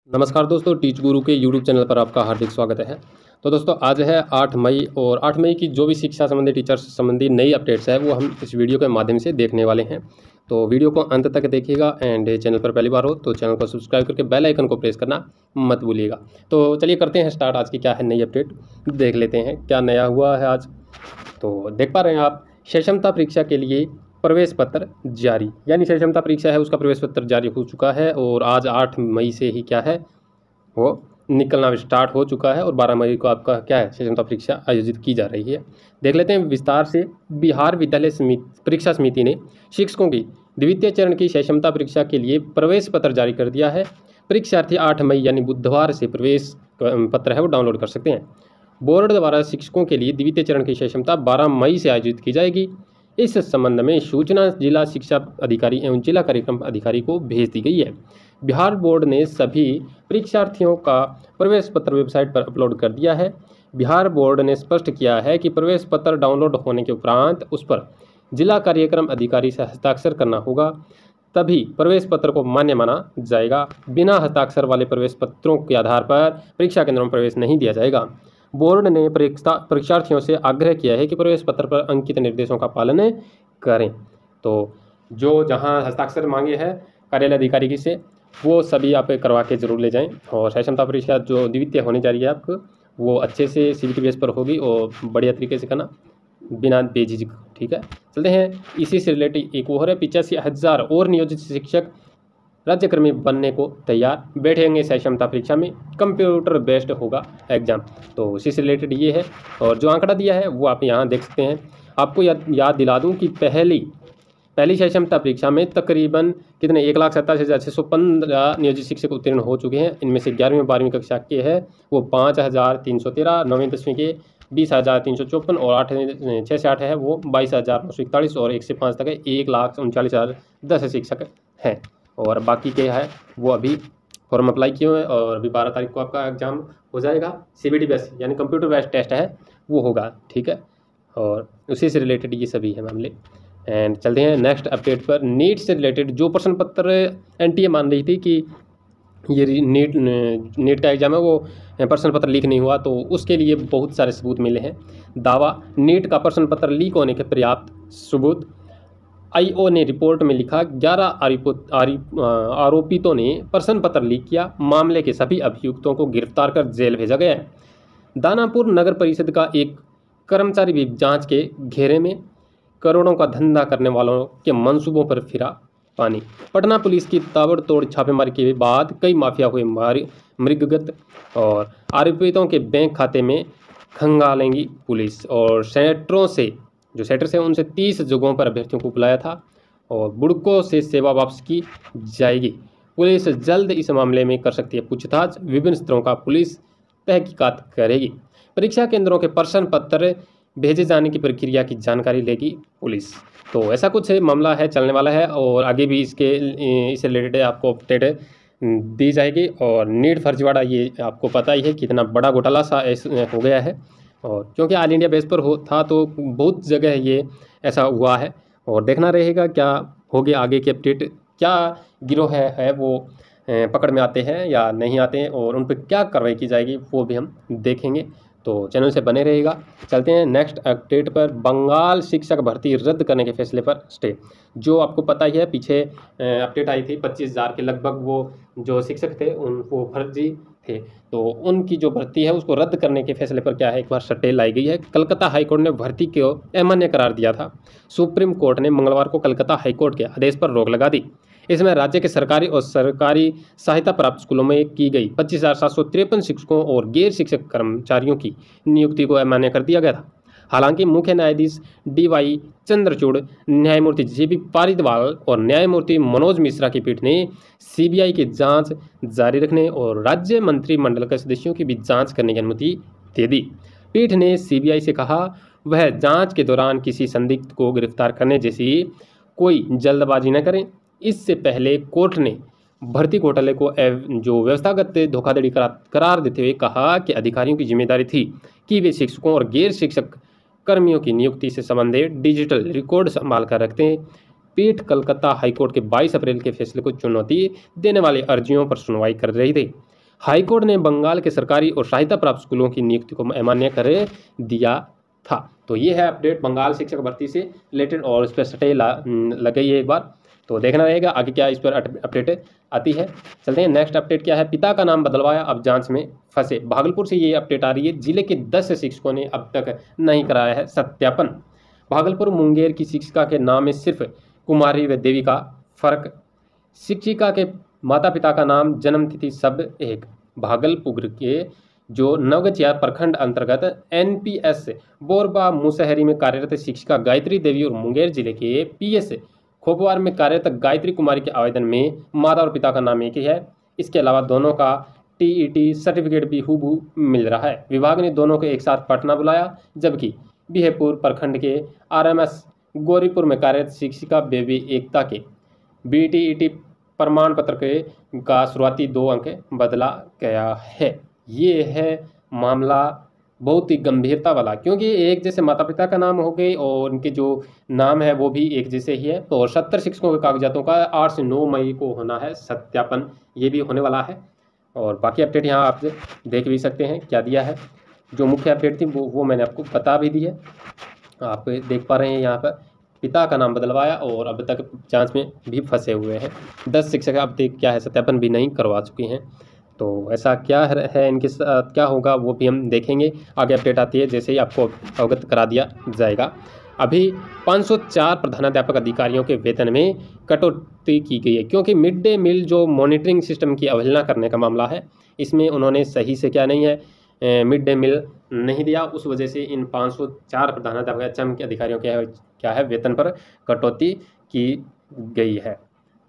नमस्कार दोस्तों, टीच गुरु के यूट्यूब चैनल पर आपका हार्दिक स्वागत है। तो दोस्तों आज है 8 मई और 8 मई की जो भी शिक्षा संबंधी टीचर्स संबंधी नई अपडेट्स है वो हम इस वीडियो के माध्यम से देखने वाले हैं। तो वीडियो को अंत तक देखिएगा एंड चैनल पर पहली बार हो तो चैनल को सब्सक्राइब करके बेल आइकन को प्रेस करना मत भूलिएगा। तो चलिए करते हैं स्टार्ट। आज की क्या है नई अपडेट, देख लेते हैं क्या नया हुआ है आज। तो देख पा रहे हैं आप, सक्षमता परीक्षा के लिए प्रवेश पत्र जारी, यानी सक्षमता परीक्षा है उसका प्रवेश पत्र जारी हो चुका है और आज 8 मई से ही क्या है वो निकलना स्टार्ट हो चुका है और 12 मई को आपका क्या है सक्षमता परीक्षा आयोजित की जा रही है। देख लेते हैं विस्तार से। बिहार विद्यालय परीक्षा समिति ने शिक्षकों की द्वितीय चरण की सक्षमता परीक्षा के लिए प्रवेश पत्र जारी कर दिया है। परीक्षार्थी 8 मई यानी बुधवार से प्रवेश पत्र है वो डाउनलोड कर सकते हैं। बोर्ड द्वारा शिक्षकों के लिए द्वितीय चरण की सक्षमता 12 मई से आयोजित की जाएगी। इस संबंध में सूचना जिला शिक्षा अधिकारी एवं जिला कार्यक्रम अधिकारी को भेज दी गई है। बिहार बोर्ड ने सभी परीक्षार्थियों का प्रवेश पत्र वेबसाइट पर अपलोड कर दिया है। बिहार बोर्ड ने स्पष्ट किया है कि प्रवेश पत्र डाउनलोड होने के उपरांत उस पर जिला कार्यक्रम अधिकारी से हस्ताक्षर करना होगा, तभी प्रवेश पत्र को मान्य माना जाएगा। बिना हस्ताक्षर वाले प्रवेश पत्रों के आधार पर परीक्षा केंद्रों में प्रवेश नहीं दिया जाएगा। बोर्ड ने परीक्षार्थियों से आग्रह किया है कि प्रवेश पत्र पर अंकित निर्देशों का पालन करें। तो जो जहां हस्ताक्षर मांगे हैं कार्यालय अधिकारी की से वो सभी आप करवा के जरूर ले जाएं। और सक्षमता परीक्षा जो द्वितीय होने जा रही है आपको वो अच्छे से सीबीटी बेस पर होगी और बढ़िया तरीके से करना बिना बेझिझक, ठीक है। चलते हैं इसी से रिलेटेड एक और है 85,000 और नियोजित शिक्षक राज्यकर्मी बनने को तैयार, बैठेंगे सक्षमता परीक्षा में, कंप्यूटर बेस्ड होगा एग्जाम। तो उसी से रिलेटेड ये है और जो आंकड़ा दिया है वो आप यहाँ देख सकते हैं। आपको याद दिला दूँ कि पहली सक्षमता परीक्षा में तकरीबन कितने 1,87,615 नियोजित शिक्षक उत्तीर्ण हो चुके हैं। इनमें से 11वीं और 12वीं कक्षा के हैं वो 5,313, 9वीं 10वीं के 20,354 और 8 6 से 8 है वो 22,941 और 1 से 5 तक है 1,39,010 शिक्षक हैं। और बाकी के है वो अभी फॉर्म अप्लाई किए हुए हैं और अभी 12 तारीख को आपका एग्जाम हो जाएगा। सीबीटी बेस यानी कंप्यूटर बेस्ड टेस्ट है वो होगा, ठीक है। और उसी से रिलेटेड ये सभी है मामले। एंड चलते हैं नेक्स्ट अपडेट पर। नीट से रिलेटेड जो प्रश्न पत्र एनटीए मान रही थी कि ये नीट का एग्जाम है वो प्रश्न पत्र लीक नहीं हुआ, तो उसके लिए बहुत सारे सबूत मिले हैं। दावा, नीट का प्रश्न पत्र लीक होने के पर्याप्त सबूत। आईओ ने रिपोर्ट में लिखा 11 आरोपितों ने प्रश्न पत्र लीक किया, मामले के सभी अभियुक्तों को गिरफ्तार कर जेल भेजा गया है। दानापुर नगर परिषद का एक कर्मचारी भी जांच के घेरे में, करोड़ों का धंधा करने वालों के मंसूबों पर फिरा पानी। पटना पुलिस की ताबड़तोड़ छापेमारी के बाद कई माफिया हुए मृगगत और आरोपितों के बैंक खाते में खंगालेंगी पुलिस। और सेटर से उनसे 30 जगहों पर अभ्यर्थियों को बुलाया था और बुड़कों से सेवा वापस की जाएगी। पुलिस जल्द इस मामले में कर सकती है पूछताछ, विभिन्न स्तरों का पुलिस तहकीकात करेगी। परीक्षा केंद्रों के प्रश्न पत्र भेजे जाने की प्रक्रिया की जानकारी लेगी पुलिस। तो ऐसा कुछ मामला है चलने वाला है और आगे भी इससे रिलेटेड आपको अपडेट दी जाएगी। और नीट फर्जीवाड़ा ये आपको पता ही है कितना बड़ा घोटाला सा हो गया है, और क्योंकि ऑल इंडिया बेस पर था तो बहुत जगह ये ऐसा हुआ है। और देखना रहेगा क्या हो गया आगे की अपडेट, क्या गिरोह है वो पकड़ में आते हैं या नहीं आते हैं और उन पर क्या कार्रवाई की जाएगी वो भी हम देखेंगे। तो चैनल से बने रहेगा। चलते हैं नेक्स्ट अपडेट पर। बंगाल शिक्षक भर्ती रद्द करने के फैसले पर स्टे। जो आपको पता ही है पीछे अपडेट आई थी 25,000 के लगभग वो जो शिक्षक थे वो फर्जी थे, तो उनकी जो भर्ती है उसको रद्द करने के फैसले पर क्या है एक बार स्टे लाई गई है। कलकत्ता हाईकोर्ट ने भर्ती को अमान्य करार दिया था। सुप्रीम कोर्ट ने मंगलवार को कलकत्ता हाईकोर्ट के आदेश पर रोक लगा दी। इसमें राज्य के सरकारी और सरकारी सहायता प्राप्त स्कूलों में की गई 25,753 शिक्षकों और गैर शिक्षक कर्मचारियों की नियुक्ति को अमान्य कर दिया गया था। हालांकि मुख्य न्यायाधीश DY चंद्रचूड़, न्यायमूर्ति JB पारिदवाल और न्यायमूर्ति मनोज मिश्रा की पीठ ने CBI की जांच जारी रखने और राज्य मंत्रिमंडल के सदस्यों की भी जांच करने की अनुमति दे दी। पीठ ने CBI से कहा वह जांच के दौरान किसी संदिग्ध को गिरफ्तार करने जैसी कोई जल्दबाजी न करें। इससे पहले कोर्ट ने भर्ती घोटाले को जो व्यवस्थागत धोखाधड़ी करार देते हुए कहा कि अधिकारियों की जिम्मेदारी थी कि वे शिक्षकों और गैर शिक्षक कर्मियों की नियुक्ति से संबंधित डिजिटल रिकॉर्ड संभाल कर रखते हैं। पीठ कलकत्ता हाईकोर्ट के 22 अप्रैल के फैसले को चुनौती देने वाली अर्जियों पर सुनवाई कर रही थी। हाईकोर्ट ने बंगाल के सरकारी और सहायता प्राप्त स्कूलों की नियुक्ति को अमान्य कर दिया था। तो ये है अपडेट बंगाल शिक्षक भर्ती से रिलेटेड, और इस पर सटे लग गई है एक बार, तो देखना रहेगा आगे क्या इस पर अपडेट आती है। चलते हैं नेक्स्ट अपडेट क्या है। पिता का नाम बदलवाया, अब जांच में फंसे। भागलपुर से ये अपडेट आ रही है। जिले के 10 शिक्षकों ने अब तक नहीं कराया है सत्यापन। भागलपुर मुंगेर की शिक्षिका के नाम में सिर्फ कुमारी व देवी का फर्क। शिक्षिका के माता पिता का नाम, जन्म तिथि सब एक। भागलपुर के जो नवगछिया प्रखंड अंतर्गत NPS बोरबा मुसहरी में कार्यरत शिक्षिका गायत्री देवी और मुंगेर जिले के PS खोपवार में कार्यरत गायत्री कुमारी के आवेदन में माता और पिता का नाम एक ही है। इसके अलावा दोनों का TET सर्टिफिकेट भी हूबहू मिल रहा है। विभाग ने दोनों को एक साथ पटना बुलाया, जबकि बिहेपुर प्रखंड के RMS गौरीपुर में कार्यरत शिक्षिका बेबी एकता के BTET प्रमाण पत्र का शुरुआती 2 अंक बदला गया है। ये है मामला बहुत ही गंभीरता वाला, क्योंकि एक जैसे माता पिता का नाम हो गए और उनके जो नाम है वो भी एक जैसे ही है। तो 70 शिक्षकों के कागजातों का 8 से 9 मई को होना है सत्यापन, ये भी होने वाला है। और बाकी अपडेट यहाँ आप देख भी सकते हैं क्या दिया है। जो मुख्य अपडेट थी वो मैंने आपको बता भी दी है, आप देख पा रहे हैं यहाँ पर। पिता का नाम बदलवाया और अब तक जांच में भी फंसे हुए हैं। 10 शिक्षक अब तक क्या है सत्यापन भी नहीं करवा चुके हैं। तो ऐसा क्या है इनके साथ क्या होगा वो भी हम देखेंगे, आगे अपडेट आती है जैसे ही आपको अवगत करा दिया जाएगा। अभी 504 प्रधानाध्यापक अधिकारियों के वेतन में कटौती की गई है, क्योंकि मिड डे मील जो मॉनिटरिंग सिस्टम की अवहेलना करने का मामला है, इसमें उन्होंने सही से क्या नहीं है मिड डे मील नहीं दिया। उस वजह से इन 504 प्रधानाध्यापक HM के अधिकारियों के क्या है वेतन पर कटौती की गई है।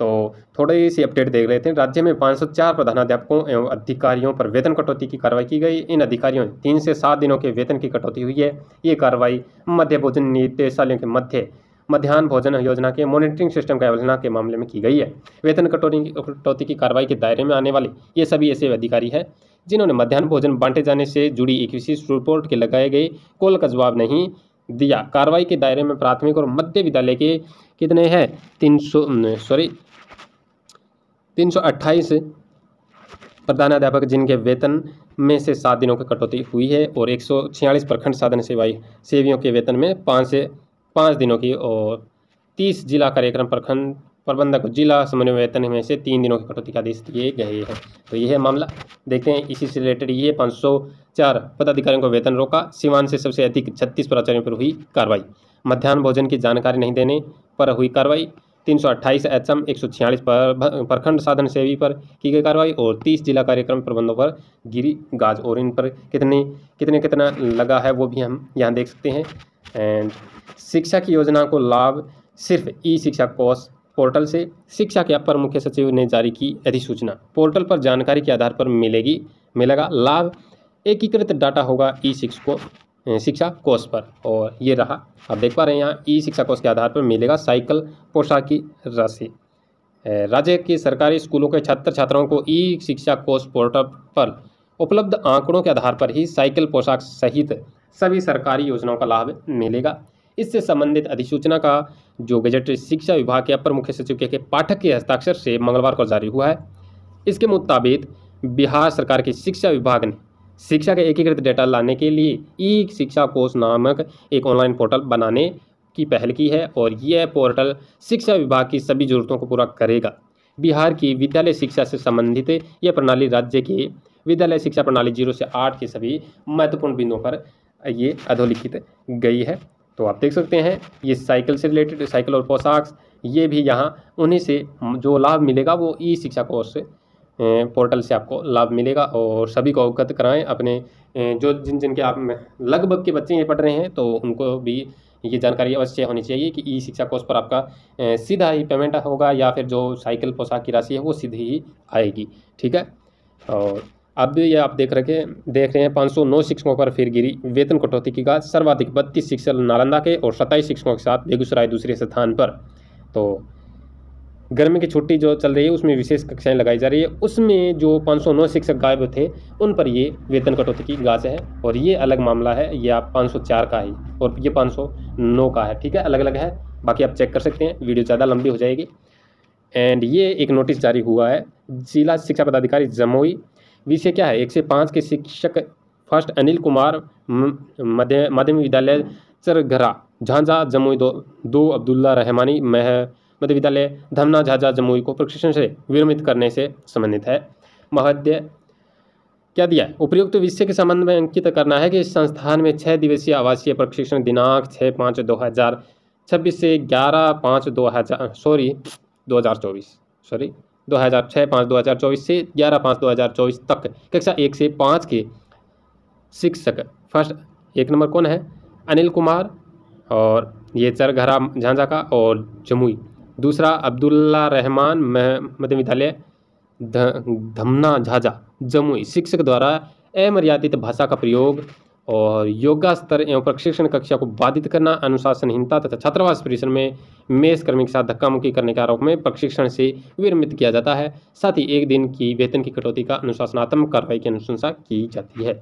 तो थोड़ी सी अपडेट देख लेते हैं। राज्य में 504 प्रधानाध्यापकों एवं अधिकारियों पर वेतन कटौती की कार्रवाई की गई। इन अधिकारियों 3 से 7 दिनों के वेतन की कटौती हुई है। ये कार्रवाई मध्य भोजन निदेशालयों के मध्याह्न भोजन योजना के मॉनिटरिंग सिस्टम की अवहेलना के मामले में की गई है। वेतन कटौती की कार्रवाई के दायरे में आने वाले ये सभी ऐसे अधिकारी हैं जिन्होंने मध्याह्न भोजन बांटे जाने से जुड़ी एक विशेष रिपोर्ट के लगाए गए कॉल का जवाब नहीं दिया। कार्रवाई के दायरे में प्राथमिक और मध्य विद्यालय के कितने हैं 328 प्रधानाध्यापक जिनके वेतन में से 7 दिनों की कटौती हुई है, और 146 प्रखंड साधन सेवियों के वेतन में 5 से 5 दिनों की, और 30 जिला कार्यक्रम प्रखंड प्रबंधक को जिला समन्वय वेतन में से 3 दिनों की कटौती के आदेश दिए गए हैं। तो यह है मामला, देखते हैं इसी से रिलेटेड। ये 504 पदाधिकारियों को वेतन रोका। सीवान से सबसे अधिक 36 प्राचार्यों पर हुई कार्रवाई। मध्याह्न भोजन की जानकारी नहीं देने पर हुई कार्रवाई। 328 HM 146 प्रखंड साधन सेवी पर की गई कार्रवाई, और 30 जिला कार्यक्रम प्रबंधों पर गिरी गाज, और इन पर कितना लगा है वो भी हम यहाँ देख सकते हैं। एंड शिक्षा की योजना को लाभ सिर्फ ई-शिक्षा कोष पोर्टल से। शिक्षा के अपर मुख्य सचिव ने जारी की अधिसूचना। पोर्टल पर जानकारी के आधार पर मिलेगा लाभ। एकीकृत डाटा होगा शिक्षा कोष पर, और ये रहा आप देख पा रहे हैं यहाँ ई-शिक्षा कोष के आधार पर मिलेगा साइकिल पोशाक की राशि। राज्य के सरकारी स्कूलों के छात्र छात्राओं को ई-शिक्षा कोष पोर्टल पर उपलब्ध आंकड़ों के आधार पर ही साइकिल पोशाक सहित सभी सरकारी योजनाओं का लाभ मिलेगा। इससे संबंधित अधिसूचना का जो गजट शिक्षा विभाग के अपर मुख्य सचिव के पाठक के हस्ताक्षर से मंगलवार को जारी हुआ है। इसके मुताबिक बिहार सरकार के शिक्षा विभाग ने शिक्षा के एकीकृत डेटा लाने के लिए ई-शिक्षा कोष नामक एक ऑनलाइन पोर्टल बनाने की पहल की है, और यह पोर्टल शिक्षा विभाग की सभी जरूरतों को पूरा करेगा। बिहार की विद्यालय शिक्षा से संबंधित यह प्रणाली राज्य के विद्यालय शिक्षा प्रणाली 0 से 8 के सभी महत्वपूर्ण बिंदुओं पर ये अधोलिखित गई है। तो आप देख सकते हैं ये साइकिल से रिलेटेड, साइकिल और पोशाक, ये भी यहाँ उन्हीं से जो लाभ मिलेगा वो ई-शिक्षा कोष से पोर्टल से आपको लाभ मिलेगा। और सभी को अवगत कराएं अपने जो जिनके आप लगभग के बच्चे ये पढ़ रहे हैं, तो उनको भी ये जानकारी अवश्य होनी चाहिए कि ई-शिक्षा कोष पर आपका सीधा ही पेमेंट होगा, या फिर जो साइकिल पोशाक की राशि है वो सीधी ही आएगी। ठीक है। और अब ये आप देख रहे हैं 509 शिक्षकों पर फिर गिरी वेतन कटौती की गाज। सर्वाधिक 32 शिक्षक नालंदा के और 27 शिक्षकों के साथ बेगूसराय दूसरे स्थान पर। तो गर्मी की छुट्टी जो चल रही है उसमें विशेष कक्षाएं लगाई जा रही है, उसमें जो 509 शिक्षक गायब थे उन पर ये वेतन कटौती की गाज है। और ये अलग मामला है, ये आप 504 का है और ये 509 का है। ठीक है, अलग अलग है, बाकी आप चेक कर सकते हैं, वीडियो ज़्यादा लंबी हो जाएगी। एंड ये एक नोटिस जारी हुआ है जिला शिक्षा पदाधिकारी जमुई विषय क्या है? 1 से 5 के शिक्षक फर्स्ट अनिल कुमार माध्यमिक विद्यालय चरघरा झांझा जमुई, दो अब्दुल्ला रहमानी मध्य विद्यालय धमना झाझा जमुई को प्रशिक्षण से विरमित करने से संबंधित है। महोदय क्या दिया है? उपर्युक्त विषय के संबंध में अंकित करना है कि इस संस्थान में 6 दिवसीय आवासीय प्रशिक्षण दिनांक 6/5/2026 से 6/5/2024 से 11/5/2024 तक कक्षा 1 से 5 के शिक्षक फर्स्ट 1 नंबर कौन है? अनिल कुमार, और ये चरघरा झांझा का और जमुई। दूसरा अब्दुल्ला रहमान मध्य विद्यालय धमना झाझा जमुई, शिक्षक द्वारा अमर्यादित भाषा का प्रयोग और योगा स्तर एवं प्रशिक्षण कक्षा को बाधित करना, अनुशासनहीनता तथा छात्रावास परिसर में मेष कर्मी के साथ धक्का मुक्की करने के आरोप में प्रशिक्षण से विरमित किया जाता है। साथ ही 1 दिन की वेतन की कटौती का अनुशासनात्मक कार्रवाई की अनुशंसा की जाती है।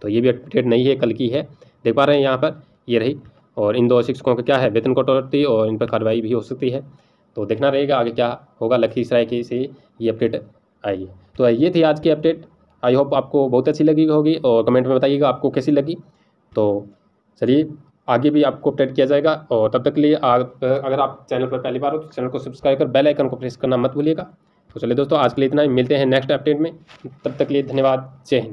तो ये भी अपडेट नहीं है, कल की है, देख पा रहे हैं यहाँ पर, ये रही। और इन 2 शिक्षकों का क्या है? वेतन कटौती और इन पर कार्रवाई भी हो सकती है। तो देखना रहेगा आगे क्या होगा। लखीसराय के से ये अपडेट आई है। तो ये थी आज की अपडेट। आई होप आपको बहुत अच्छी लगी होगी और कमेंट में बताइएगा आपको कैसी लगी। तो चलिए आगे भी आपको अपडेट किया जाएगा, और तब तक के लिए अगर आप चैनल पर पहली बार हो तो चैनल को सब्सक्राइब कर बेल आइकन को प्रेस करना मत भूलिएगा। तो चलिए दोस्तों, आज के लिए इतना ही, मिलते हैं नेक्स्ट अपडेट में। तब तक के लिए धन्यवाद, जय हिंद।